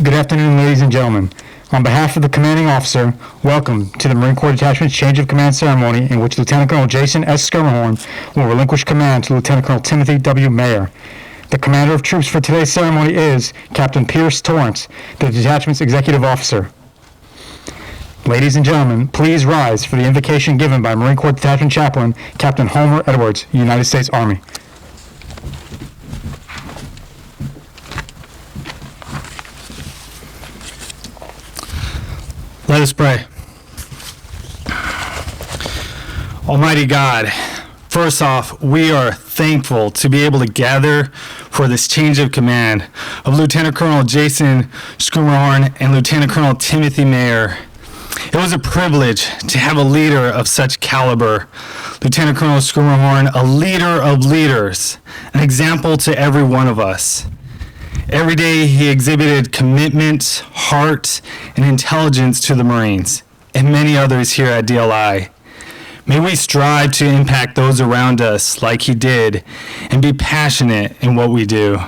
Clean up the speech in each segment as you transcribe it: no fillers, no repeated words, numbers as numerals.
Good afternoon, ladies and gentlemen. On behalf of the commanding officer, welcome to the Marine Corps Detachment's change of command ceremony in which Lieutenant Colonel Jason S. Schermerhorn will relinquish command to Lieutenant Colonel Timothy W. Mayer. The commander of troops for today's ceremony is Captain Pierce Torrance, the detachment's executive officer. Ladies and gentlemen, please rise for the invocation given by Marine Corps Detachment Chaplain Captain Homer Edwards, United States Army. Let us pray. Almighty God, first off, we are thankful to be able to gather for this change of command of Lieutenant Colonel Jason Schermerhorn and Lieutenant Colonel Timothy Mayer. It was a privilege to have a leader of such caliber. Lieutenant Colonel Schermerhorn, a leader of leaders, an example to every one of us. Every day he exhibited commitment, heart, and intelligence to the Marines, and many others here at DLI. May we strive to impact those around us like he did, and be passionate in what we do.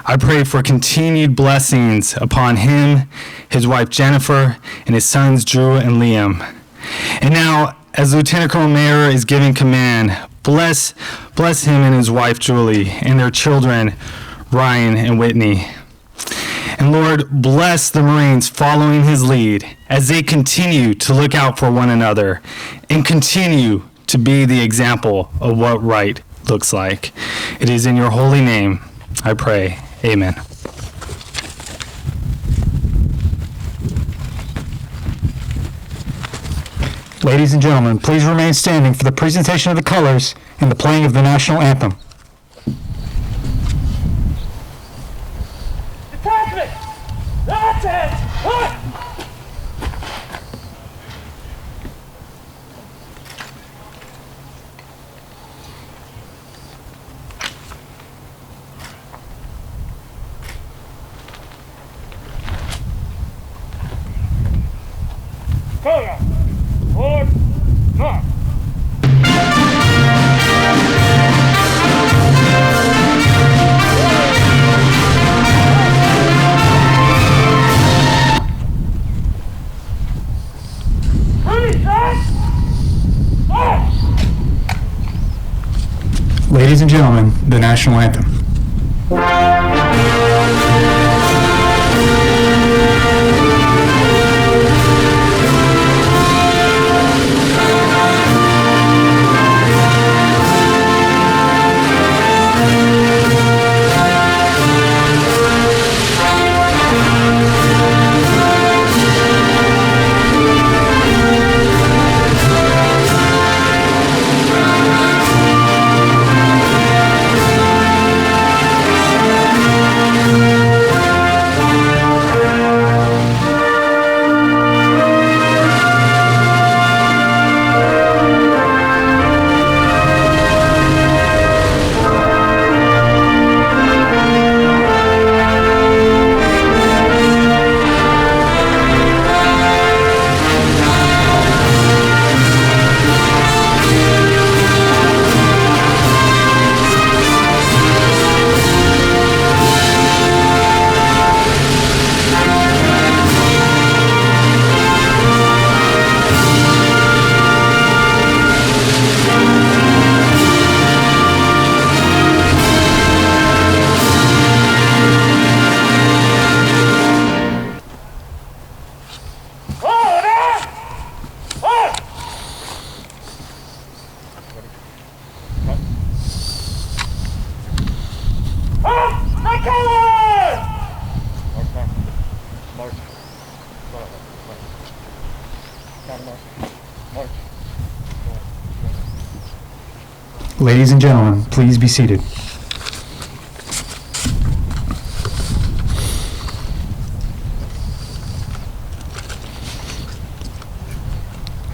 I pray for continued blessings upon him, his wife Jennifer, and his sons Drew and Liam. And now, as Lieutenant Colonel Mayer is giving command, bless him and his wife Julie, and their children Ryan and Whitney. And Lord, bless the Marines following his lead as they continue to look out for one another and continue to be the example of what right looks like. It is in your holy name I pray. Amen. Ladies and gentlemen, please remain standing for the presentation of the colors and the playing of the national anthem. Detachment! That's it! What? Color! Forward! North! Ladies and gentlemen, the national anthem. Ladies and gentlemen, please be seated.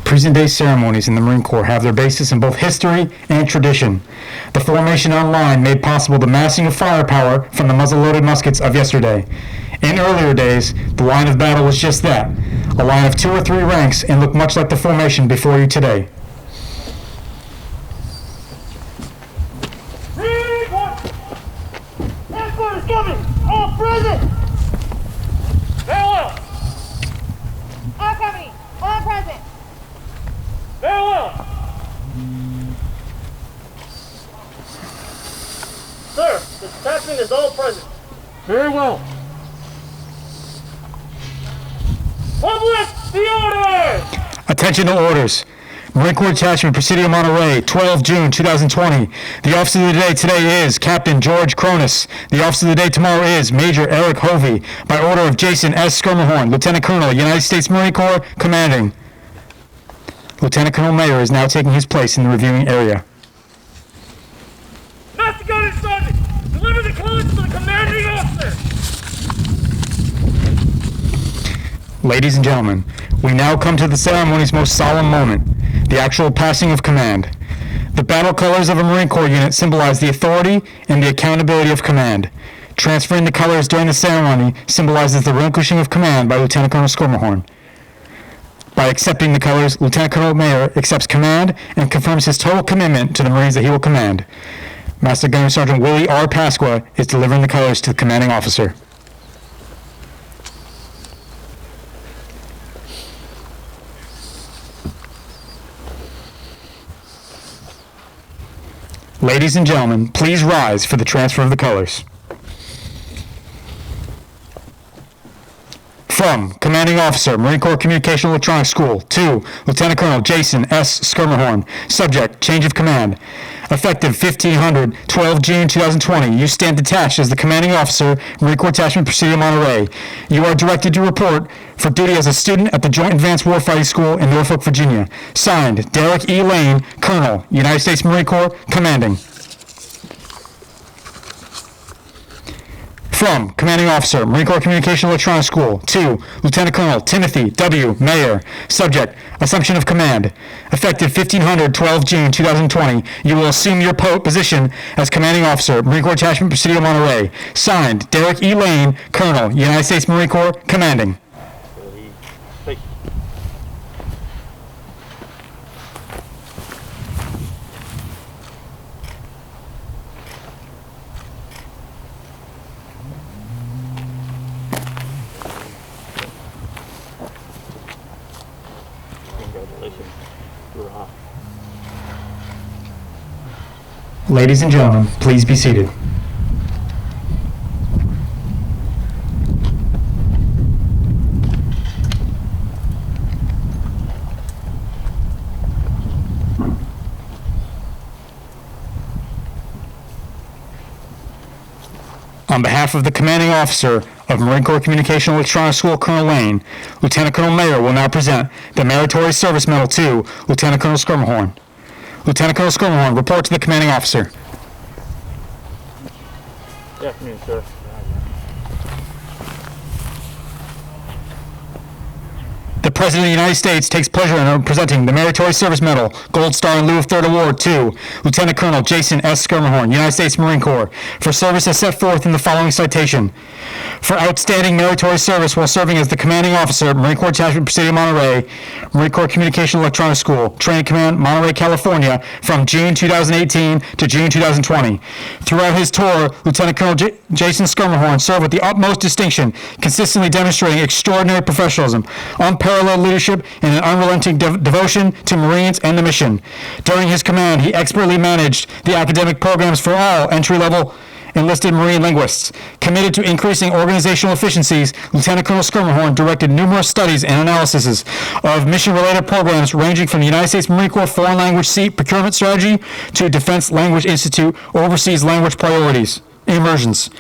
Present-day ceremonies in the Marine Corps have their basis in both history and tradition. The formation on line made possible the massing of firepower from the muzzle-loaded muskets of yesterday. In earlier days, the line of battle was just that, a line of 2 or 3 ranks, and looked much like the formation before you today. Coming! All present! Very well. Publish the order! Attention to orders. Marine Corps Detachment Presidio of Monterey, 12 June 2020. The officer of the day today is Captain George Cronus. The officer of the day tomorrow is Major Eric Hovey. By order of Jason S. Schermerhorn, Lieutenant Colonel, United States Marine Corps, commanding. Lieutenant Colonel Mayer is now taking his place in the reviewing area. Master Guard and Sergeant, deliver the colors to the commanding officer! Ladies and gentlemen, we now come to the ceremony's most solemn moment, the actual passing of command. The battle colors of a Marine Corps unit symbolize the authority and the accountability of command. Transferring the colors during the ceremony symbolizes the relinquishing of command by Lieutenant Colonel Schermerhorn. By accepting the colors, Lieutenant Colonel Mayer accepts command and confirms his total commitment to the Marines that he will command. Master Gunnery Sergeant Willie R. Pasqua is delivering the colors to the commanding officer. Ladies and gentlemen, please rise for the transfer of the colors. From Commanding Officer, Marine Corps Communication Electronics School, to Lieutenant Colonel Jason S. Schermerhorn. Subject, change of command. Effective 12 June 2020, you stand detached as the Commanding Officer, Marine Corps Detachment Presidio of Monterey. You are directed to report for duty as a student at the Joint Advanced Warfighting School in Norfolk, Virginia. Signed, Derek E. Lane, Colonel, United States Marine Corps, commanding. From Commanding Officer, Marine Corps Communication Electronics School, to Lieutenant Colonel Timothy W. Mayer. Subject, assumption of command. Effective 12 June 2020, you will assume your position as Commanding Officer, Marine Corps Detachment Presidio of Monterey. Signed, Derek E. Lane, Colonel, United States Marine Corps, commanding. Ladies and gentlemen, please be seated. On behalf of the Commanding Officer of Marine Corps Communication Electronics School, Colonel Lane, Lieutenant Colonel Mayer will now present the Meritorious Service Medal to Lieutenant Colonel Schermerhorn. Lieutenant Colonel Schermerhorn, report to the Commanding Officer. Good afternoon, sir. The President of the United States takes pleasure in presenting the Meritorious Service Medal, Gold Star in lieu of Third Award to Lieutenant Colonel Jason S. Schermerhorn, United States Marine Corps, for service as set forth in the following citation. For outstanding meritorious service while serving as the Commanding Officer, Marine Corps Detachment Presidio of Monterey, Marine Corps Communication Electronics School, Training Command, Monterey, California, from June 2018 to June 2020. Throughout his tour, Lieutenant Colonel Jason Schermerhorn served with the utmost distinction, consistently demonstrating extraordinary professionalism, unparalleled leadership, and an unrelenting devotion to Marines and the mission. During his command, he expertly managed the academic programs for all entry-level enlisted Marine linguists. Committed to increasing organizational efficiencies, Lieutenant Colonel Schermerhorn directed numerous studies and analyses of mission-related programs ranging from the United States Marine Corps Foreign Language Seat Procurement Strategy to Defense Language Institute Overseas Language Priorities, immersions.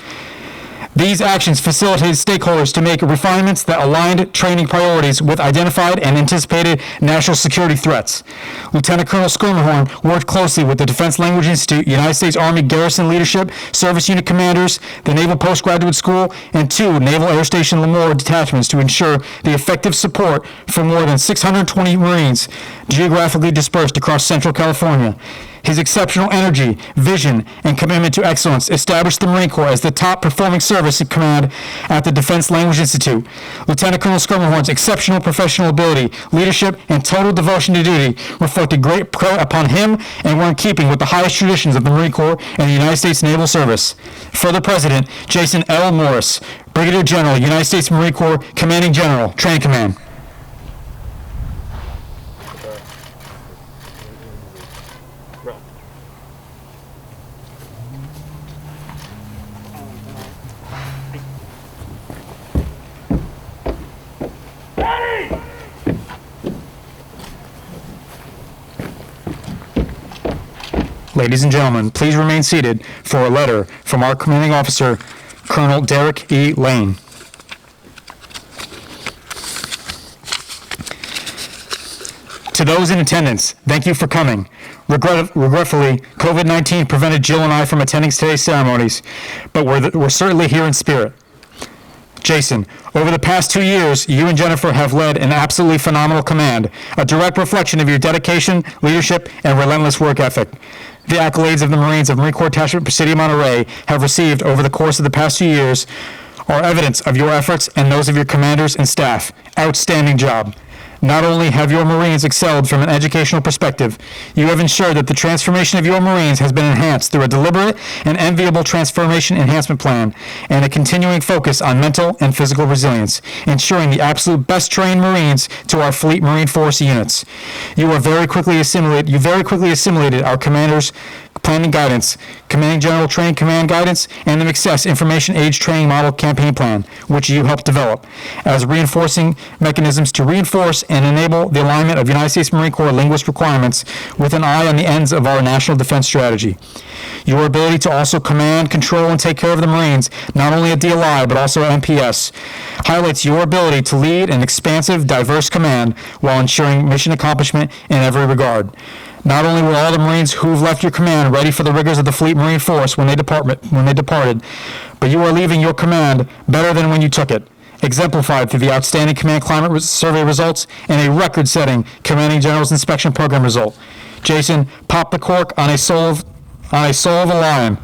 These actions facilitated stakeholders to make refinements that aligned training priorities with identified and anticipated national security threats. Lieutenant Colonel Schermerhorn worked closely with the Defense Language Institute, United States Army Garrison Leadership, Service Unit Commanders, the Naval Postgraduate School, and 2 Naval Air Station Lemoore detachments to ensure the effective support for more than 620 Marines geographically dispersed across Central California. His exceptional energy, vision, and commitment to excellence established the Marine Corps as the top performing service in command at the Defense Language Institute. Lieutenant Colonel Schermerhorn's exceptional professional ability, leadership, and total devotion to duty reflected great credit upon him and were in keeping with the highest traditions of the Marine Corps and the United States Naval Service. For the President, Jason L. Morris, Brigadier General, United States Marine Corps, Commanding General, Training Command. Ladies and gentlemen, please remain seated for a letter from our commanding officer, Colonel Derek E. Lane. To those in attendance, thank you for coming. Regretfully, COVID-19 prevented Jill and I from attending today's ceremonies, but we're certainly here in spirit. Jason, over the past 2 years, you and Jennifer have led an absolutely phenomenal command, a direct reflection of your dedication, leadership, and relentless work ethic. The accolades of the Marines of Marine Corps Detachment Presidio of Monterey have received over the course of the past 2 years are evidence of your efforts and those of your commanders and staff. Outstanding job. Not only have your Marines excelled from an educational perspective, you have ensured that the transformation of your Marines has been enhanced through a deliberate and enviable transformation enhancement plan and a continuing focus on mental and physical resilience, ensuring the absolute best trained Marines to our Fleet Marine Force units. You very quickly assimilated our commanders' planning guidance, Commanding General Training Command guidance, and the McGuinness Information Age Training Model Campaign Plan, which you helped develop, as reinforcing mechanisms to reinforce and enable the alignment of United States Marine Corps linguist requirements with an eye on the ends of our national defense strategy. Your ability to also command, control, and take care of the Marines, not only at DLI, but also at MPS, highlights your ability to lead an expansive, diverse command while ensuring mission accomplishment in every regard. Not only were all the Marines who've left your command ready for the rigors of the Fleet Marine Force when they departed, but you are leaving your command better than when you took it, exemplified through the outstanding command climate survey results and a record-setting Commanding General's Inspection Program result. Jason, pop the cork on a soul of a lion.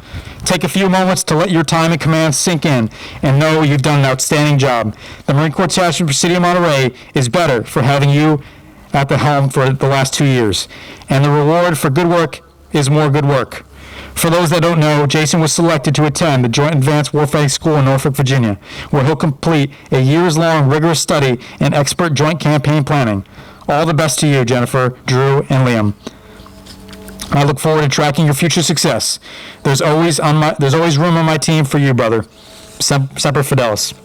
Take a few moments to let your time in command sink in and know you've done an outstanding job. The Marine Corps Detachment Presidio of Monterey is better for having you at the helm for the last 2 years. And the reward for good work is more good work. For those that don't know, Jason was selected to attend the Joint Advanced Warfighting School in Norfolk, Virginia, where he'll complete a years-long rigorous study in expert joint campaign planning. All the best to you, Jennifer, Drew, and Liam. I look forward to tracking your future success. There's always room on my team for you, brother. Semper Fidelis.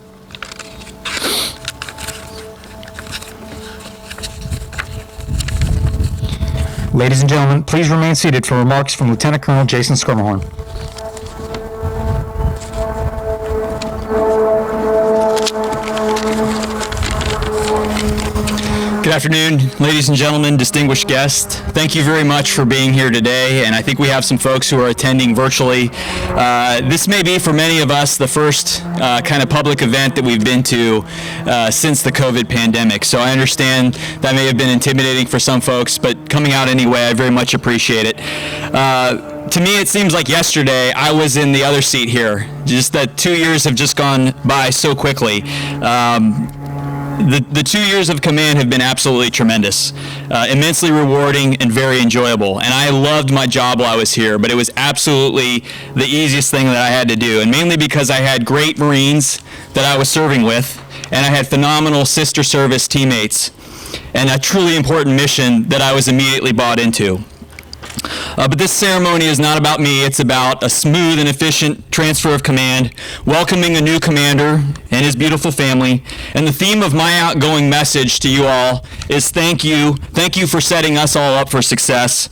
Ladies and gentlemen, please remain seated for remarks from Lieutenant Colonel Jason Schermerhorn. Good afternoon, ladies and gentlemen, distinguished guests. Thank you very much for being here today, and I think we have some folks who are attending virtually. This may be, for many of us, the first kind of public event that we've been to since the COVID pandemic, so I understand that may have been intimidating for some folks, but coming out anyway, I very much appreciate it. To me, it seems like yesterday I was in the other seat here, just that 2 years have just gone by so quickly. The 2 years of command have been absolutely tremendous, immensely rewarding and very enjoyable. And I loved my job while I was here, but it was absolutely the easiest thing that I had to do. And mainly because I had great Marines that I was serving with, and I had phenomenal sister service teammates, and a truly important mission that I was immediately bought into. But this ceremony is not about me. It's about a smooth and efficient transfer of command, welcoming a new commander and his beautiful family. And the theme of my outgoing message to you all is thank you. Thank you for setting us all up for success.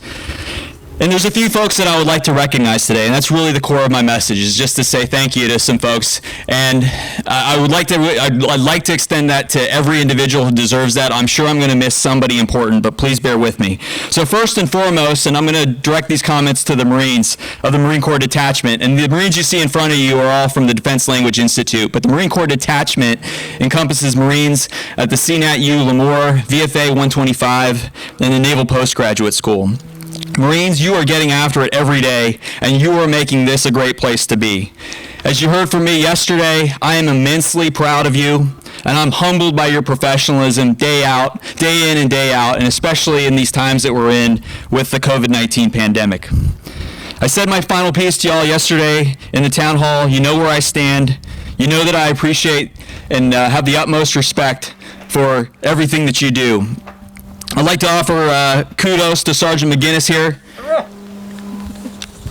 And there's a few folks that I would like to recognize today, and that's really the core of my message, is just to say thank you to some folks. And I'd like to extend that to every individual who deserves that. I'm sure I'm going to miss somebody important, but please bear with me. So first and foremost, and I'm going to direct these comments to the Marines of the Marine Corps Detachment, and the Marines you see in front of you are all from the Defense Language Institute, but the Marine Corps Detachment encompasses Marines at the CNAT-U Lemoore, VFA 125, and the Naval Postgraduate School. Marines, you are getting after it every day, and you are making this a great place to be. As you heard from me yesterday, I am immensely proud of you, and I'm humbled by your professionalism day in and day out, and especially in these times that we're in with the COVID-19 pandemic. I said my final piece to y'all yesterday in the town hall. You know where I stand. You know that I appreciate and have the utmost respect for everything that you do. I'd like to offer kudos to Sergeant McGuinness here,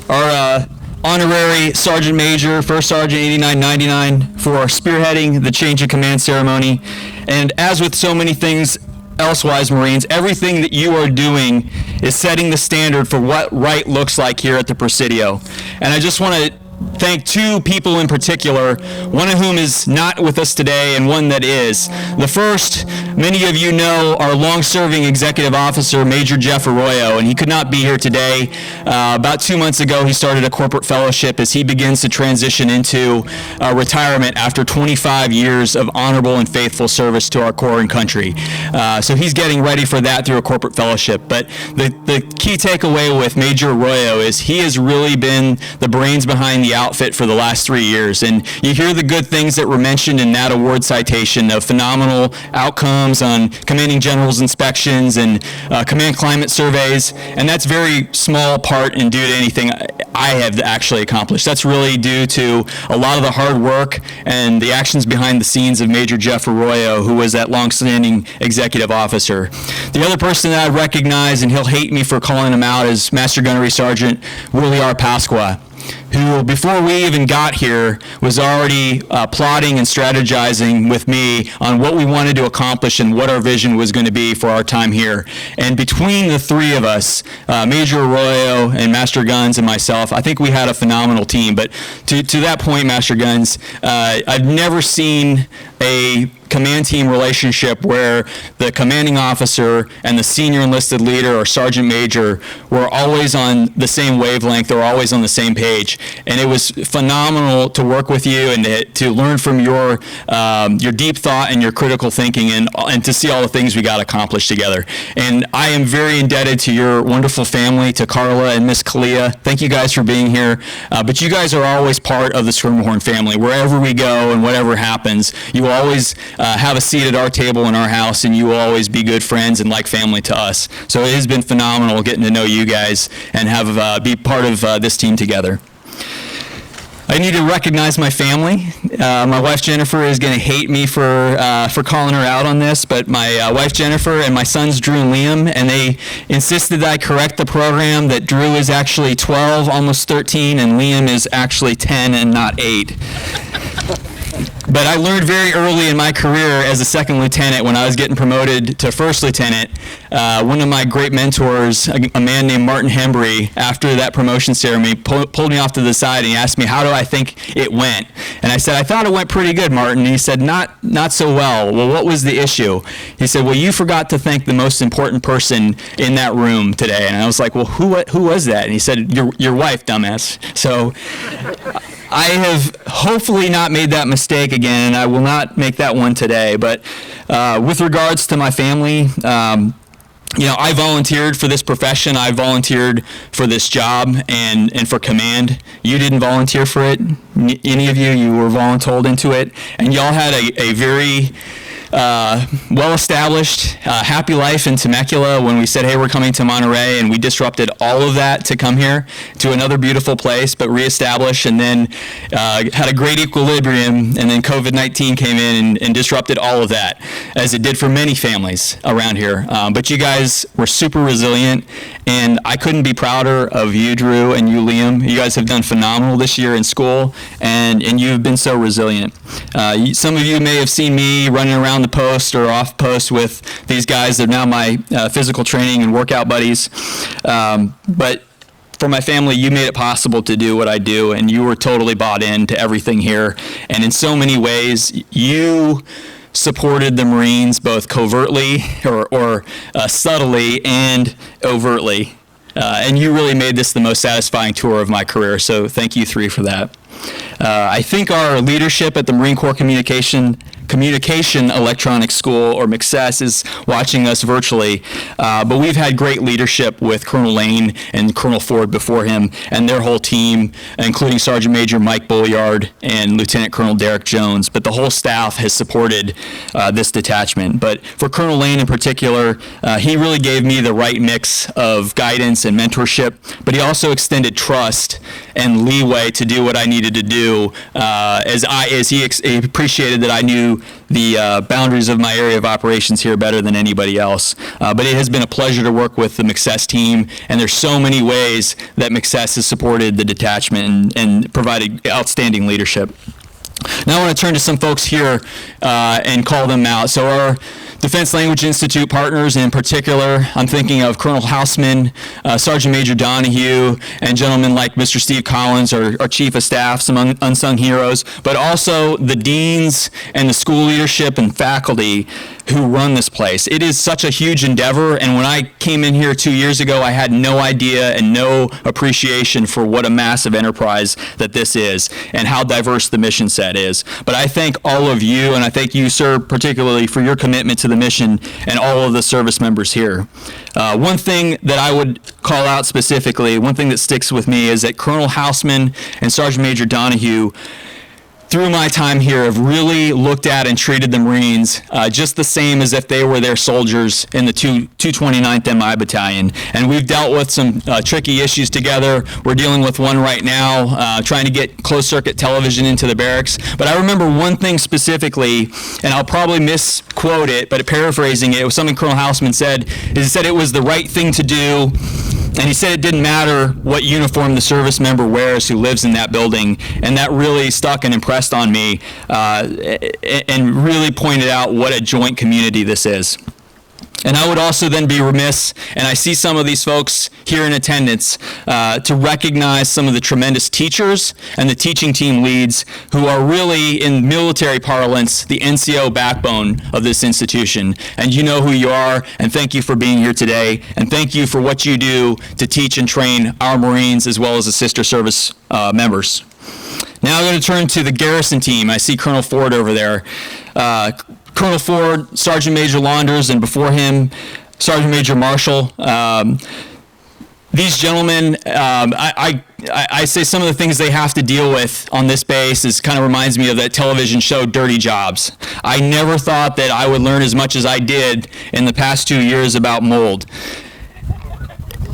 our honorary Sergeant Major, First Sergeant 8999, for spearheading the change of command ceremony. And as with so many things elsewise, Marines, everything that you are doing is setting the standard for what right looks like here at the Presidio. And I just want to thank two people in particular, one of whom is not with us today and one that is. The first, many of you know, our long-serving executive officer, Major Jeff Arroyo, and he could not be here today. About 2 months ago, he started a corporate fellowship as he begins to transition into retirement after 25 years of honorable and faithful service to our Corps and country. So he's getting ready for that through a corporate fellowship. But the key takeaway with Major Arroyo is he has really been the brains behind the outfit for the last 3 years. And you hear the good things that were mentioned in that award citation of phenomenal outcomes on commanding general's inspections and command climate surveys. And that's very small part and due to anything I have actually accomplished. That's really due to a lot of the hard work and the actions behind the scenes of Major Jeff Arroyo, who was that long-standing executive officer. The other person that I recognize, and he'll hate me for calling him out, is Master Gunnery Sergeant Willie R. Pasqua, who, before we even got here, was already plotting and strategizing with me on what we wanted to accomplish and what our vision was going to be for our time here. And between the three of us, Major Arroyo and Master Guns and myself, I think we had a phenomenal team. But to that point, Master Guns, I've never seen a command team relationship where the commanding officer and the senior enlisted leader or sergeant major were always on the same wavelength or always on the same page. And it was phenomenal to work with you and to learn from your deep thought and your critical thinking and to see all the things we got accomplished together. And I am very indebted to your wonderful family, to Carla and Miss Kalia. Thank you guys for being here. But you guys are always part of the Schermerhorn family. Wherever we go and whatever happens, you will always have a seat at our table in our house, and you will always be good friends and like family to us. So it has been phenomenal getting to know you guys and be part of this team together. I need to recognize my family. My wife Jennifer is going to hate me for calling her out on this, but my wife Jennifer and my sons Drew and Liam, and they insisted that I correct the program that Drew is actually 12, almost 13, and Liam is actually 10 and not 8. But I learned very early in my career as a second lieutenant, when I was getting promoted to first lieutenant, one of my great mentors, a man named Martin Hembry, after that promotion ceremony, pulled me off to the side and he asked me, how do I think it went? And I said, I thought it went pretty good, Martin. And he said, not so well. Well, what was the issue? He said, well, you forgot to thank the most important person in that room today. And I was like, well, who was that? And he said, your wife, dumbass. So I have hopefully not made that mistake again, and I will not make that one today. But with regards to my family, I volunteered for this profession. I volunteered for this job and for command. You didn't volunteer for it. Any of you were voluntold into it. And y'all had a very well-established, happy life in Temecula when we said, hey, we're coming to Monterey, and we disrupted all of that to come here to another beautiful place, but reestablished, and then had a great equilibrium, and then COVID-19 came in and disrupted all of that, as it did for many families around here. But you guys were super resilient, and I couldn't be prouder of you, Drew, and you, Liam. You guys have done phenomenal this year in school, and you've been so resilient. Some of you may have seen me running around the post or off post with these guys. They're now my physical training and workout buddies. But for my family, you made it possible to do what I do, and you were totally bought into everything here. And in so many ways, you supported the Marines both covertly or subtly and overtly. And you really made this the most satisfying tour of my career, so thank you three for that. I think our leadership at the Marine Corps Communication Electronics School, or McGuinness, is watching us virtually. But we've had great leadership with Colonel Lane and Colonel Ford before him and their whole team, including Sergeant Major Mike Bulliard and Lieutenant Colonel Derek Jones. But the whole staff has supported this detachment. But for Colonel Lane in particular, he really gave me the right mix of guidance and mentorship, but he also extended trust and leeway to do what I needed to do, as he appreciated that I knew the boundaries of my area of operations here better than anybody else. But it has been a pleasure to work with the McGuinness team, and there's so many ways that McGuinness has supported the detachment and provided outstanding leadership. Now I want to turn to some folks here and call them out. So Defense Language Institute partners, in particular, I'm thinking of Colonel Houseman, Sergeant Major Donahue, and gentlemen like Mr. Steve Collins, our Chief of Staff, some unsung heroes, but also the deans and the school leadership and faculty who run this place. It is such a huge endeavor, and when I came in here 2 years ago, I had no idea and no appreciation for what a massive enterprise that this is and how diverse the mission set is. But I thank all of you, and I thank you, sir, particularly for your commitment to the mission and all of the service members here. One thing that I would call out specifically, one thing that sticks with me, is that Colonel Houseman and Sergeant Major Donahue, through my time here, have really looked at and treated the Marines just the same as if they were their soldiers in the 229th MI Battalion. And we've dealt with some tricky issues together. We're dealing with one right now, trying to get closed-circuit television into the barracks. But I remember one thing specifically, and I'll probably misquote it, but paraphrasing it, it was something Colonel Houseman said, is he said it was the right thing to do. And he said it didn't matter what uniform the service member wears who lives in that building. And that really stuck and impressed on me and really pointed out what a joint community this is. And I would also then be remiss, and I see some of these folks here in attendance, to recognize some of the tremendous teachers and the teaching team leads who are really, in military parlance, the NCO backbone of this institution. And you know who you are, and thank you for being here today, and thank you for what you do to teach and train our Marines as well as the sister service members. Now I'm going to turn to the garrison team. I see Colonel Ford over there. Colonel Ford, Sergeant Major Launders, and before him, Sergeant Major Marshall. These gentlemen, I say some of the things they have to deal with on this base is kind of reminds me of that television show Dirty Jobs. I never thought that I would learn as much as I did in the past 2 years about mold.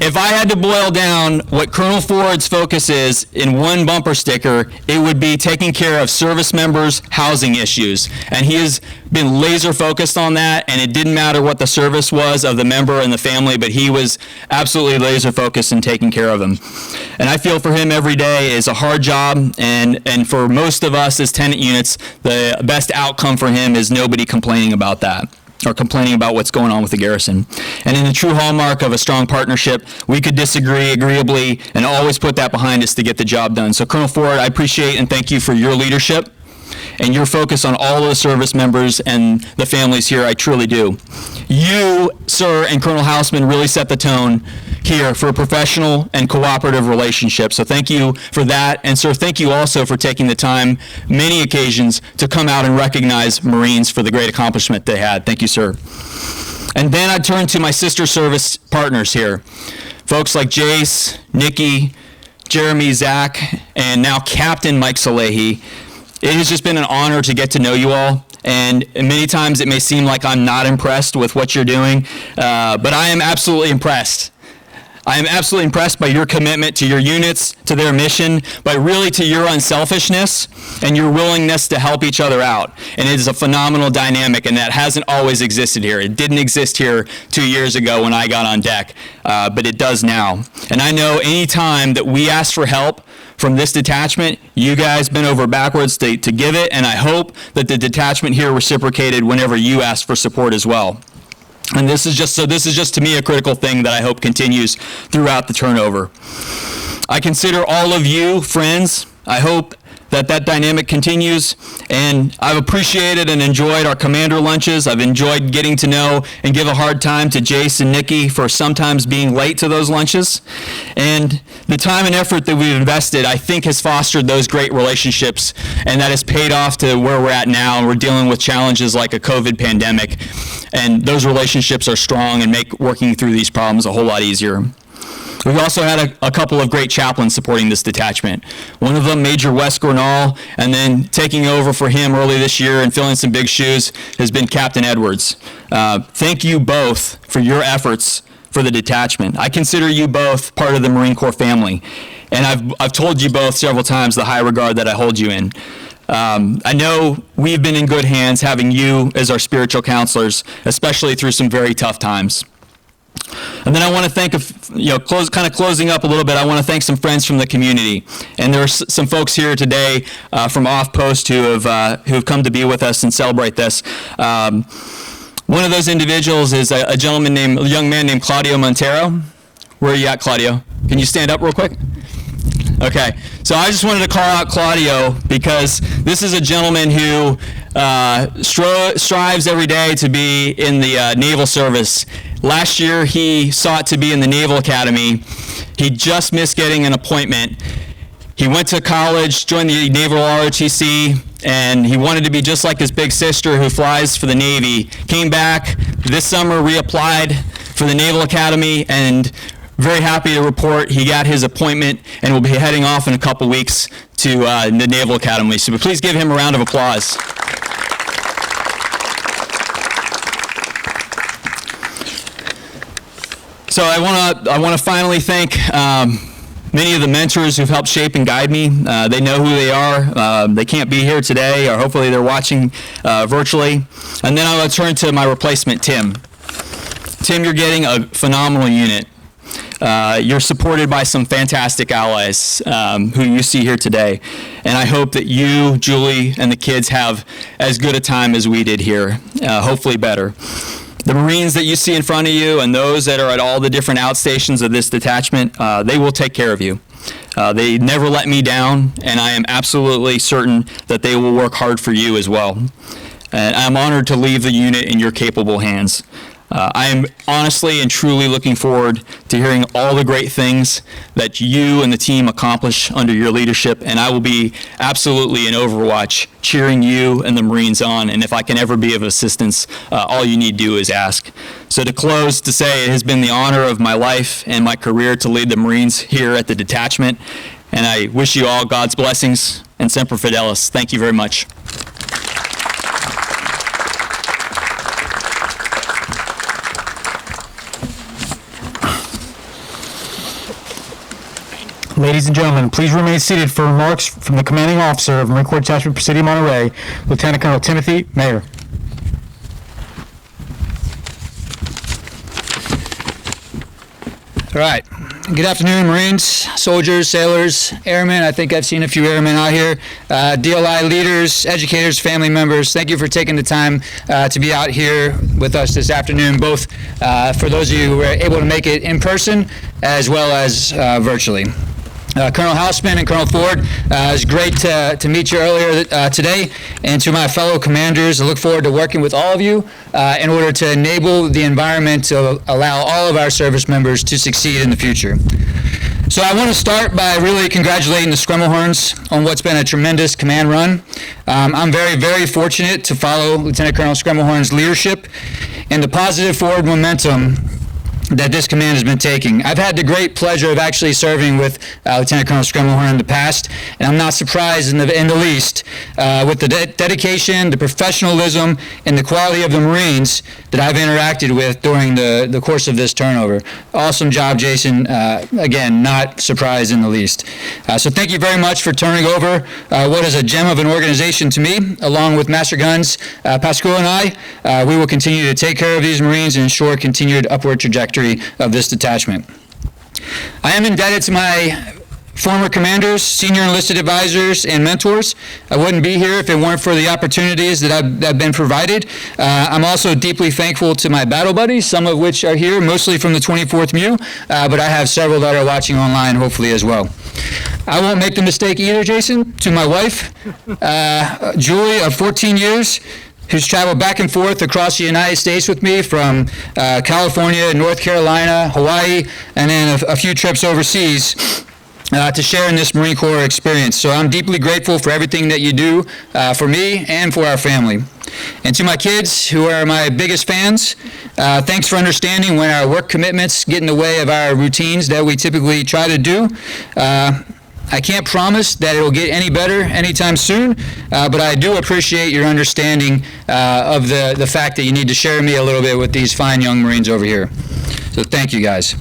If I had to boil down what Colonel Ford's focus is in one bumper sticker, it would be taking care of service members' housing issues. And he has been laser focused on that, and it didn't matter what the service was of the member and the family, but he was absolutely laser focused in taking care of them. And I feel for him every day is a hard job, and for most of us as tenant units, the best outcome for him is nobody complaining about that, or complaining about what's going on with the garrison. And in the true hallmark of a strong partnership, we could disagree agreeably and always put that behind us to get the job done. So Colonel Ford, I appreciate and thank you for your leadership and your focus on all of the service members and the families here. I truly do. You, sir, and Colonel Houseman really set the tone here for a professional and cooperative relationship. So thank you for that. And sir, thank you also for taking the time, many occasions, to come out and recognize Marines for the great accomplishment they had. Thank you, sir. And then I turn to my sister service partners here. Folks like Jace, Nikki, Jeremy, Zach, and now Captain Mike Salehi. It has just been an honor to get to know you all. And many times it may seem like I'm not impressed with what you're doing, but I am absolutely impressed. I am absolutely impressed by your commitment to your units, to their mission, but really to your unselfishness and your willingness to help each other out. And it is a phenomenal dynamic, and that hasn't always existed here. It didn't exist here 2 years ago when I got on deck, but it does now. And I know any time that we ask for help from this detachment, you guys bent over backwards to give it, and I hope that the detachment here reciprocated whenever you asked for support as well. And this is just to me a critical thing that I hope continues throughout the turnover. I consider all of you friends. I hope that dynamic continues, and I've appreciated and enjoyed our commander lunches. I've enjoyed getting to know and give a hard time to Jace and Nikki for sometimes being late to those lunches. And the time and effort that we've invested, I think, has fostered those great relationships, and that has paid off to where we're at now, and we're dealing with challenges like a COVID pandemic. And those relationships are strong and make working through these problems a whole lot easier. We've also had a couple of great chaplains supporting this detachment. One of them, Major Wes Gornall, and then taking over for him early this year and filling some big shoes has been Captain Edwards. Thank you both for your efforts for the detachment. I consider you both part of the Marine Corps family, and I've told you both several times the high regard that I hold you in. I know we've been in good hands having you as our spiritual counselors, especially through some very tough times. And then I want to thank, closing up a little bit, I want to thank some friends from the community. And there are some folks here today from Off Post who have come to be with us and celebrate this. One of those individuals is a young man named Claudio Montero. Where are you at, Claudio? Can you stand up real quick? Okay, so I just wanted to call out Claudio because this is a gentleman who strives every day to be in the naval service. Last year, he sought to be in the Naval Academy. He just missed getting an appointment. He went to college, joined the Naval ROTC, and he wanted to be just like his big sister who flies for the Navy. Came back this summer, reapplied for the Naval Academy, and very happy to report he got his appointment and will be heading off in a couple weeks to the Naval Academy. So please give him a round of applause. So I want to finally thank many of the mentors who've helped shape and guide me. They know who they are. They can't be here today, or hopefully they're watching virtually. And then I will turn to my replacement, Tim. Tim, you're getting a phenomenal unit. You're supported by some fantastic allies who you see here today. And I hope that you, Julie, and the kids have as good a time as we did here, hopefully better. The Marines that you see in front of you and those that are at all the different outstations of this detachment, they will take care of you. They never let me down, and I am absolutely certain that they will work hard for you as well. And I'm honored to leave the unit in your capable hands. I am honestly and truly looking forward to hearing all the great things that you and the team accomplish under your leadership, and I will be absolutely in Overwatch cheering you and the Marines on, and if I can ever be of assistance, all you need to do is ask. So to close, to say it has been the honor of my life and my career to lead the Marines here at the detachment, and I wish you all God's blessings and Semper Fidelis. Thank you very much. Ladies and gentlemen, please remain seated for remarks from the commanding officer of Marine Corps Detachment Presidio of Monterey, Lieutenant Colonel Timothy Mayer. All right. Good afternoon, Marines, soldiers, sailors, airmen. I think I've seen a few airmen out here. DLI leaders, educators, family members, thank you for taking the time to be out here with us this afternoon, both for those of you who were able to make it in person as well as virtually. Colonel Houseman and Colonel Ford, it was great to meet you earlier today. And to my fellow commanders, I look forward to working with all of you in order to enable the environment to allow all of our service members to succeed in the future. So I want to start by really congratulating the Schermerhorns on what's been a tremendous command run. I'm very, very fortunate to follow Lieutenant Colonel Schermerhorn's leadership and the positive forward momentum that this command has been taking. I've had the great pleasure of actually serving with Lieutenant Colonel Schermerhorn in the past, and I'm not surprised in the least with the dedication, the professionalism, and the quality of the Marines that I've interacted with during the course of this turnover. Awesome job, Jason. Again, not surprised in the least. So thank you very much for turning over what is a gem of an organization to me, along with Master Guns Pascal and I. We will continue to take care of these Marines and ensure continued upward trajectory of this detachment. I am indebted to my former commanders, senior enlisted advisors, and mentors. I wouldn't be here if it weren't for the opportunities that have been provided. I'm also deeply thankful to my battle buddies, some of which are here, mostly from the 24th MU, but I have several that are watching online, hopefully as well. I won't make the mistake either, Jason. To my wife, Julie, of 14 years, who's traveled back and forth across the United States with me from California, North Carolina, Hawaii, and then a few trips overseas to share in this Marine Corps experience. So I'm deeply grateful for everything that you do for me and for our family. And to my kids, who are my biggest fans, thanks for understanding when our work commitments get in the way of our routines that we typically try to do. I can't promise that it will get any better anytime soon, but I do appreciate your understanding of the fact that you need to share me a little bit with these fine young Marines over here. So thank you, guys.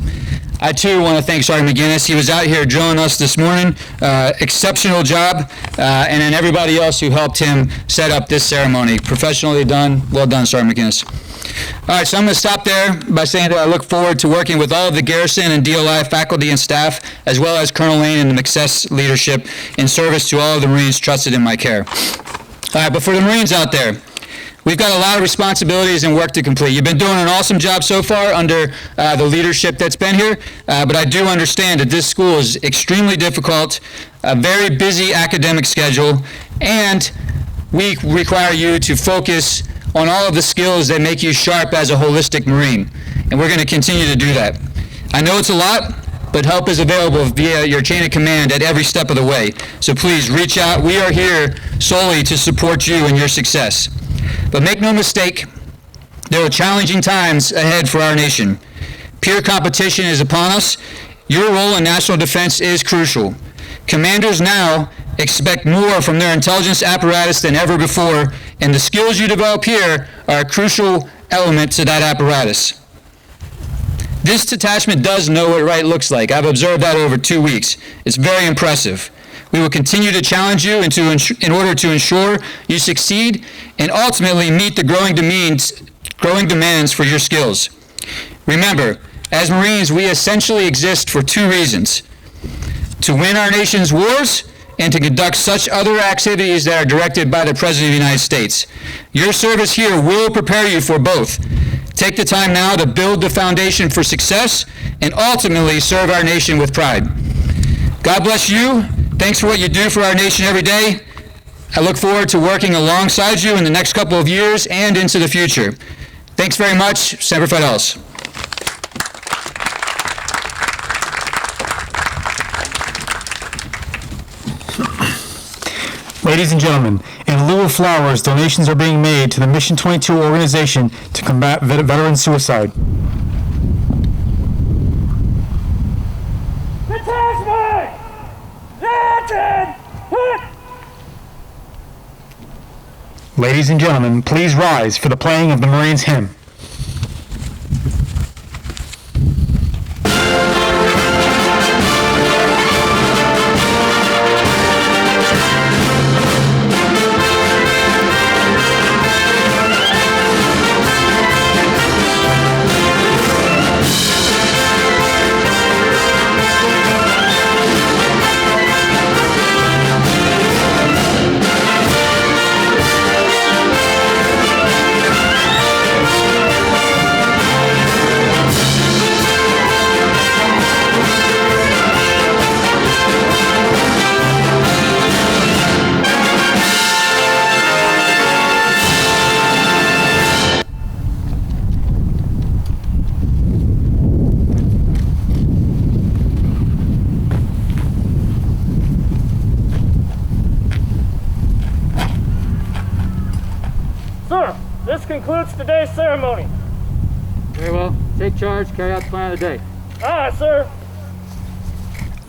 I, too, want to thank Sergeant McGuinness. He was out here drilling us this morning. Exceptional job. And then everybody else who helped him set up this ceremony. Professionally done. Well done, Sergeant McGuinness. All right, so I'm going to stop there by saying that I look forward to working with all of the Garrison and DLI faculty and staff, as well as Colonel Lane and the McSess leadership, in service to all of the Marines trusted in my care. All right, but for the Marines out there, We've got a lot of responsibilities and work to complete. You've been doing an awesome job so far under the leadership that's been here, but I do understand that this school is extremely difficult, a very busy academic schedule, and we require you to focus on all of the skills that make you sharp as a holistic Marine, and we're going to continue to do that. I know it's a lot, but help is available via your chain of command at every step of the way, so please reach out. We are here solely to support you and your success. But make no mistake, there are challenging times ahead for our nation. Peer competition is upon us. Your role in national defense is crucial. Commanders now expect more from their intelligence apparatus than ever before, and the skills you develop here are a crucial element to that apparatus. This detachment does know what right looks like. I've observed that over 2 weeks. It's very impressive. We will continue to challenge you in order to ensure you succeed and ultimately meet the growing demands for your skills. Remember, as Marines, we essentially exist for 2 reasons: to win our nation's wars and to conduct such other activities that are directed by the President of the United States. Your service here will prepare you for both. Take the time now to build the foundation for success and ultimately serve our nation with pride. God bless you. Thanks for what you do for our nation every day. I look forward to working alongside you in the next couple of years and into the future. Thanks very much. Semper Fidelis. Ladies and gentlemen, in lieu of flowers, donations are being made to the Mission 22 organization to combat veteran suicide. Detachment! Action! Ladies and gentlemen, please rise for the playing of the Marines hymn. Sir, this concludes today's ceremony. Very well. Take charge, carry out the plan of the day. Aye, sir.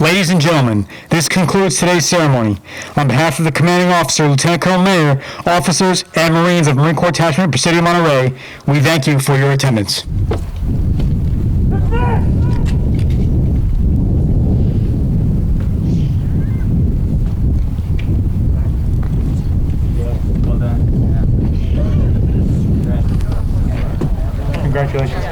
Ladies and gentlemen, this concludes today's ceremony. On behalf of the commanding officer, Lieutenant Colonel Mayer, officers, and Marines of Marine Corps Detachment Presidio of Monterey, we thank you for your attendance. Congratulations.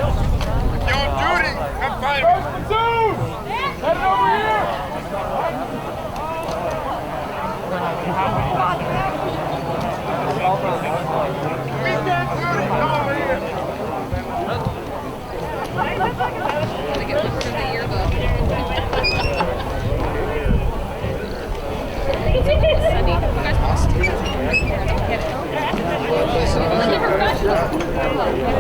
Sunny. You guys